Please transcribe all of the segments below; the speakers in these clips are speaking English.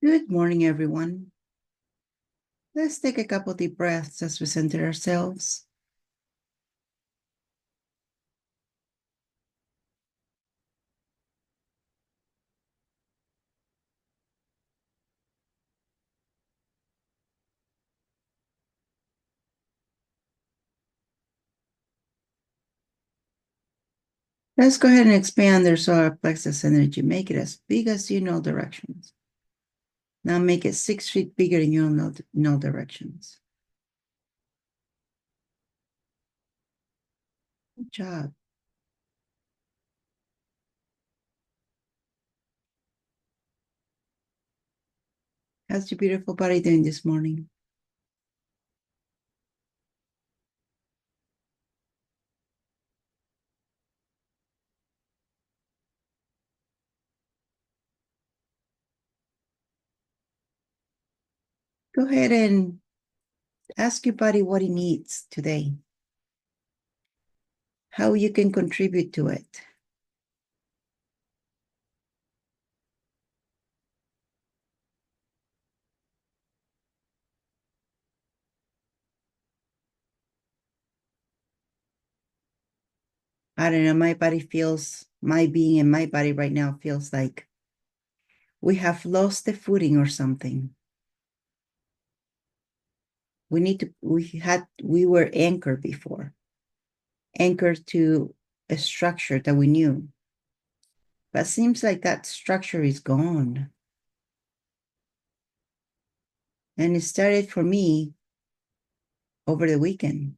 Good morning, everyone. Let's take a couple deep breaths as we center ourselves. Let's go ahead and expand their solar plexus energy. Make it as big as you know directions. Now make it 6 feet bigger in your know directions. Good job. How's your beautiful body doing this morning? Go ahead and ask your body what it needs today, how you can contribute to it. I don't know, my being in my body right now feels like we have lost the footing or something. We were anchored before, anchored to a structure that we knew. But seems like that structure is gone. And it started for me over the weekend.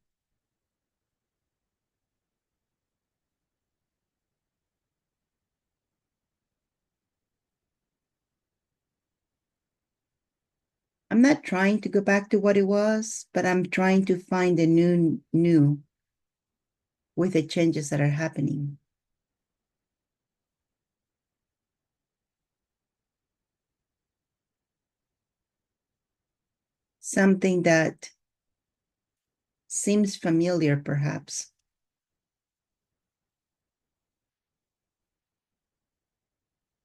I'm not trying to go back to what it was, but I'm trying to find a new with the changes that are happening. Something that seems familiar, perhaps.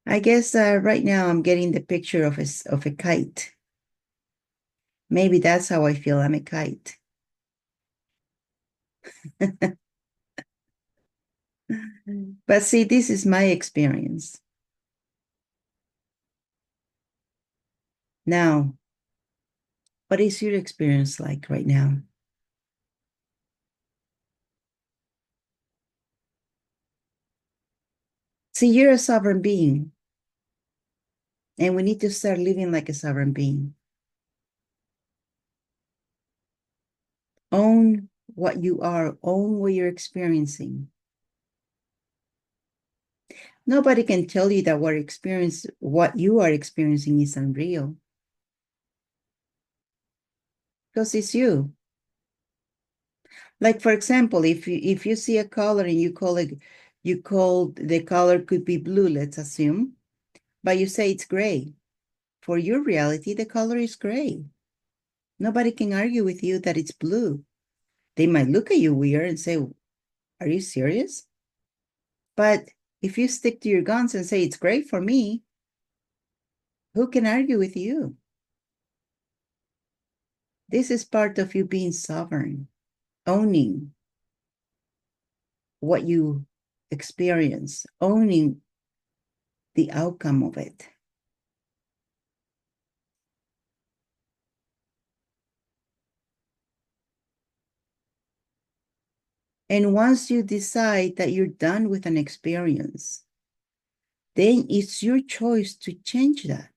I guess right now I'm getting the picture of a kite. Maybe that's how I feel. I'm a kite. But see, this is my experience. Now, what is your experience like right now? See, you're a sovereign being, and we need to start living like a sovereign being. Own what you are, own what you're experiencing. Nobody can tell you that what you are experiencing is unreal, because it's you. Like, for example, if you see a color and you call the color could be blue, let's assume, but you say it's gray. For your reality, the color is gray. Nobody can argue with you that it's blue. They might look at you weird and say, are you serious? But if you stick to your guns and say it's gray for me, who can argue with you? This is part of you being sovereign, owning what you experience, owning the outcome of it. And once you decide that you're done with an experience, then it's your choice to change that.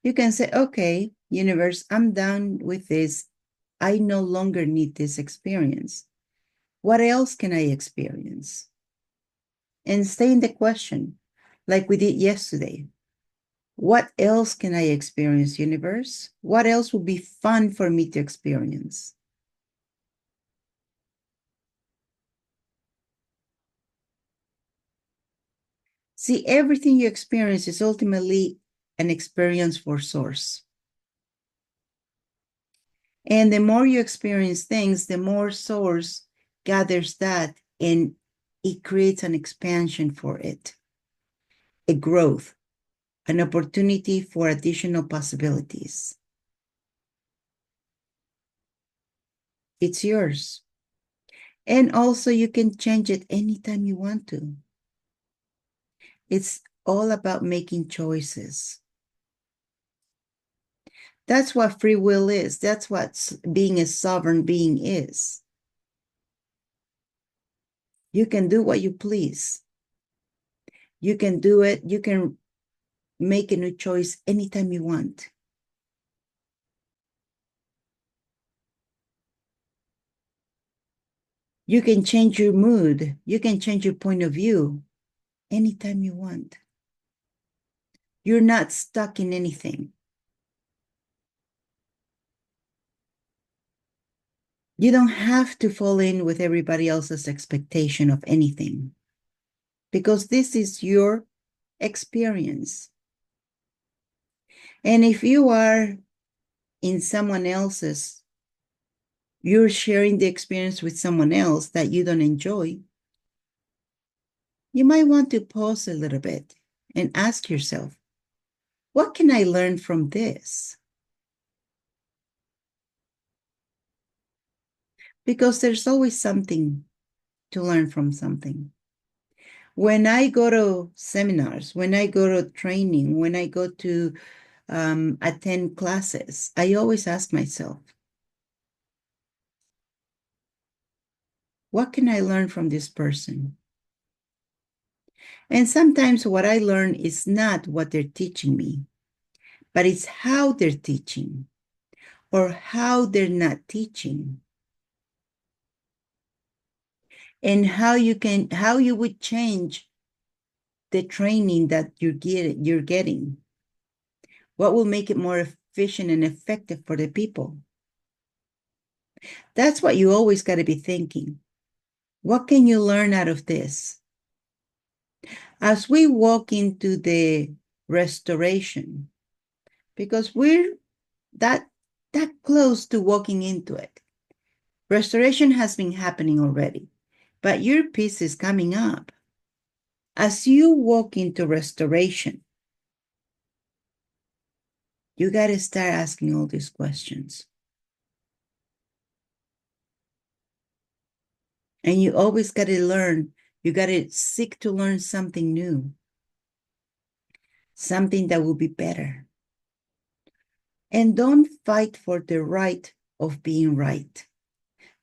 You can say, okay, universe, I'm done with this. I no longer need this experience. What else can I experience? And stay in the question, like we did yesterday. What else can I experience, universe? What else would be fun for me to experience? See, everything you experience is ultimately an experience for source. And the more you experience things, the more source gathers that and it creates an expansion for it, a growth, an opportunity for additional possibilities. It's yours. And also you can change it anytime you want to. It's all about making choices. That's what free will is. That's what being a sovereign being is. You can do what you please. You can do it. You can make a new choice anytime you want. You can change your mood. You can change your point of view anytime you want. You're not stuck in anything. You don't have to fall in with everybody else's expectation of anything because this is your experience. And if you are in someone else's, you're sharing the experience with someone else that you don't enjoy, you might want to pause a little bit and ask yourself, what can I learn from this? Because there's always something to learn from something. When I go to seminars, when I go to training, when I go to attend classes, I always ask myself, what can I learn from this person? And sometimes what I learn is not what they're teaching me, but it's how they're teaching or how they're not teaching. And how you would change the training that you're getting. What will make it more efficient and effective for the people? That's what you always got to be thinking. What can you learn out of this? As we walk into the restoration, because we're that close to walking into it. Restoration has been happening already, but your piece is coming up. As you walk into restoration, you got to start asking all these questions. And you always got to learn. You got to seek to learn something new, something that will be better. And don't fight for the right of being right.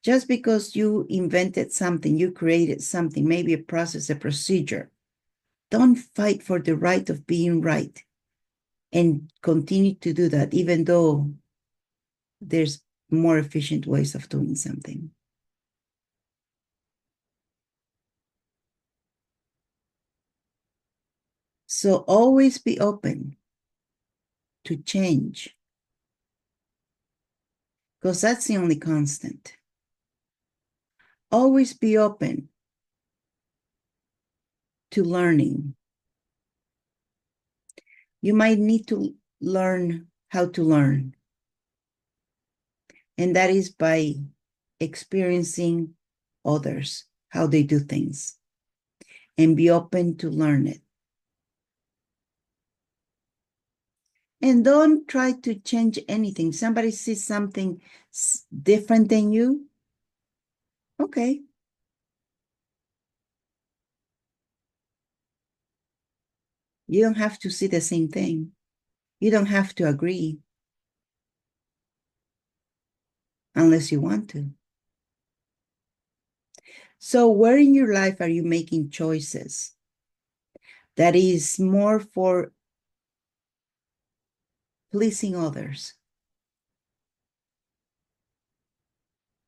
Just because you invented something, you created something, maybe a process, a procedure, don't fight for the right of being right and continue to do that, even though there's more efficient ways of doing something. So always be open to change, because that's the only constant. Always be open to learning. You might need to learn how to learn, and that is by experiencing others, how they do things, and be open to learn it. And don't try to change anything. Somebody sees something different than you. Okay. You don't have to see the same thing. You don't have to agree unless you want to. So where in your life are you making choices that is more for pleasing others?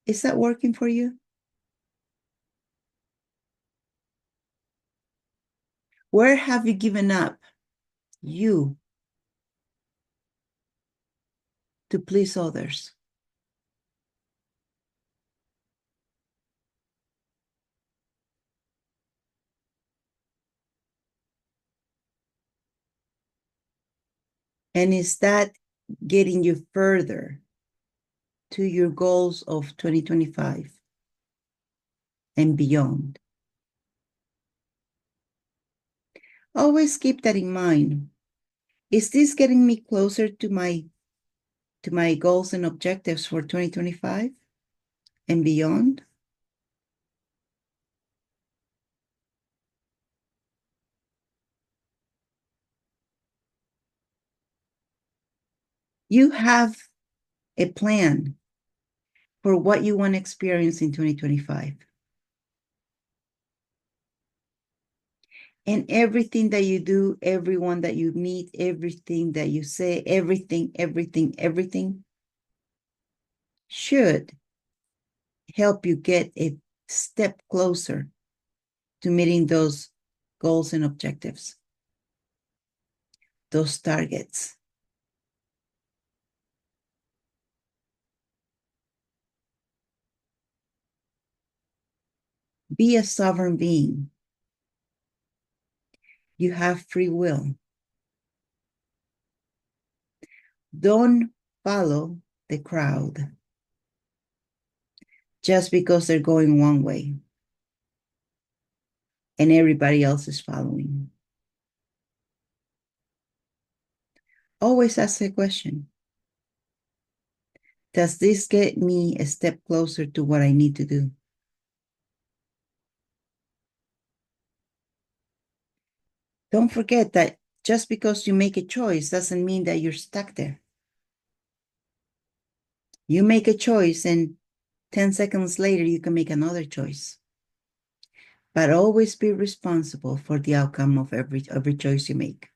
Is that working for you? Where have you given up you to please others? And is that getting you further to your goals of 2025 and beyond? Always keep that in mind. Is this getting me closer to my goals and objectives for 2025 and beyond? You have a plan for what you want to experience in 2025. And everything that you do, everyone that you meet, everything that you say, everything should help you get a step closer to meeting those goals and objectives, those targets. Be a sovereign being. You have free will. Don't follow the crowd just because they're going one way and everybody else is following. Always ask a question. Does this get me a step closer to what I need to do? Don't forget that just because you make a choice doesn't mean that you're stuck there. You make a choice and 10 seconds later, you can make another choice. But always be responsible for the outcome of every choice you make.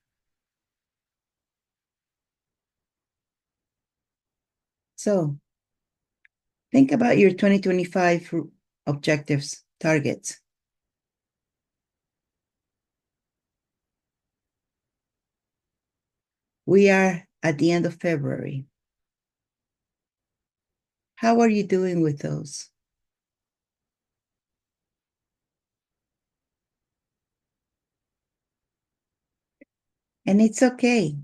So think about your 2025 objectives, targets. We are at the end of February. How are you doing with those? And it's okay.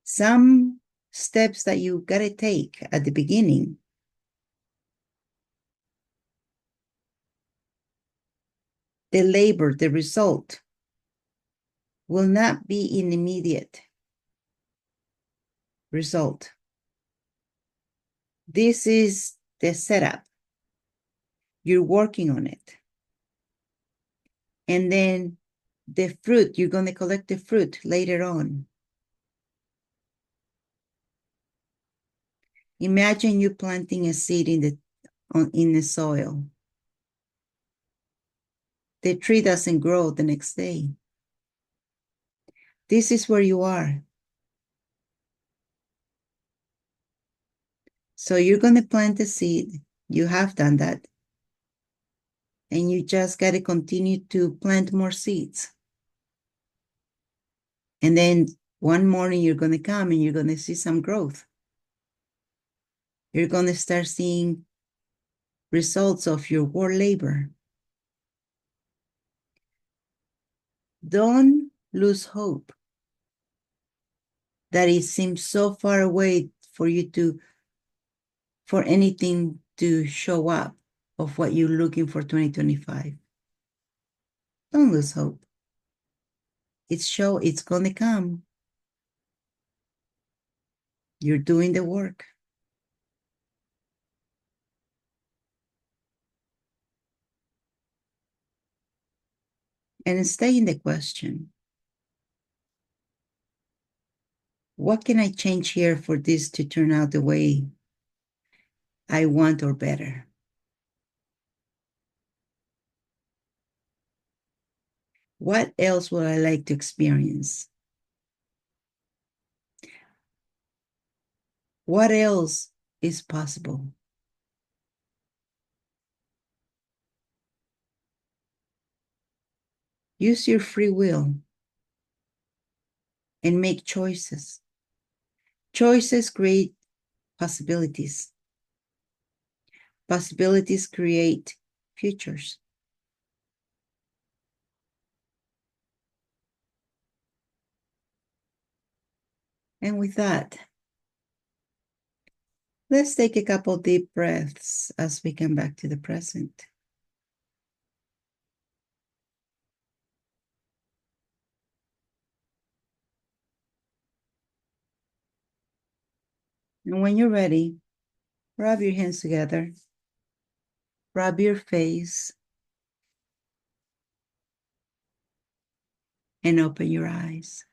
Some steps that you got to take at the beginning the labor, the result will not be an immediate result. This is the setup. You're working on it. And then the fruit, you're going to collect the fruit later on. Imagine you planting a seed in the soil. The tree doesn't grow the next day. This is where you are. So you're going to plant a seed. You have done that. And you just got to continue to plant more seeds. And then one morning you're going to come and you're going to see some growth. You're going to start seeing results of your work labor. Don't lose hope that it seems so far away for anything to show up of what you're looking for 2025. Don't lose hope. It's going to come. You're doing the work. And stay in the question. What can I change here for this to turn out the way I want or better? What else would I like to experience? What else is possible? Use your free will and make choices. Choices create possibilities. Possibilities create futures. And with that, let's take a couple deep breaths as we come back to the present. And when you're ready, rub your hands together, rub your face, and open your eyes.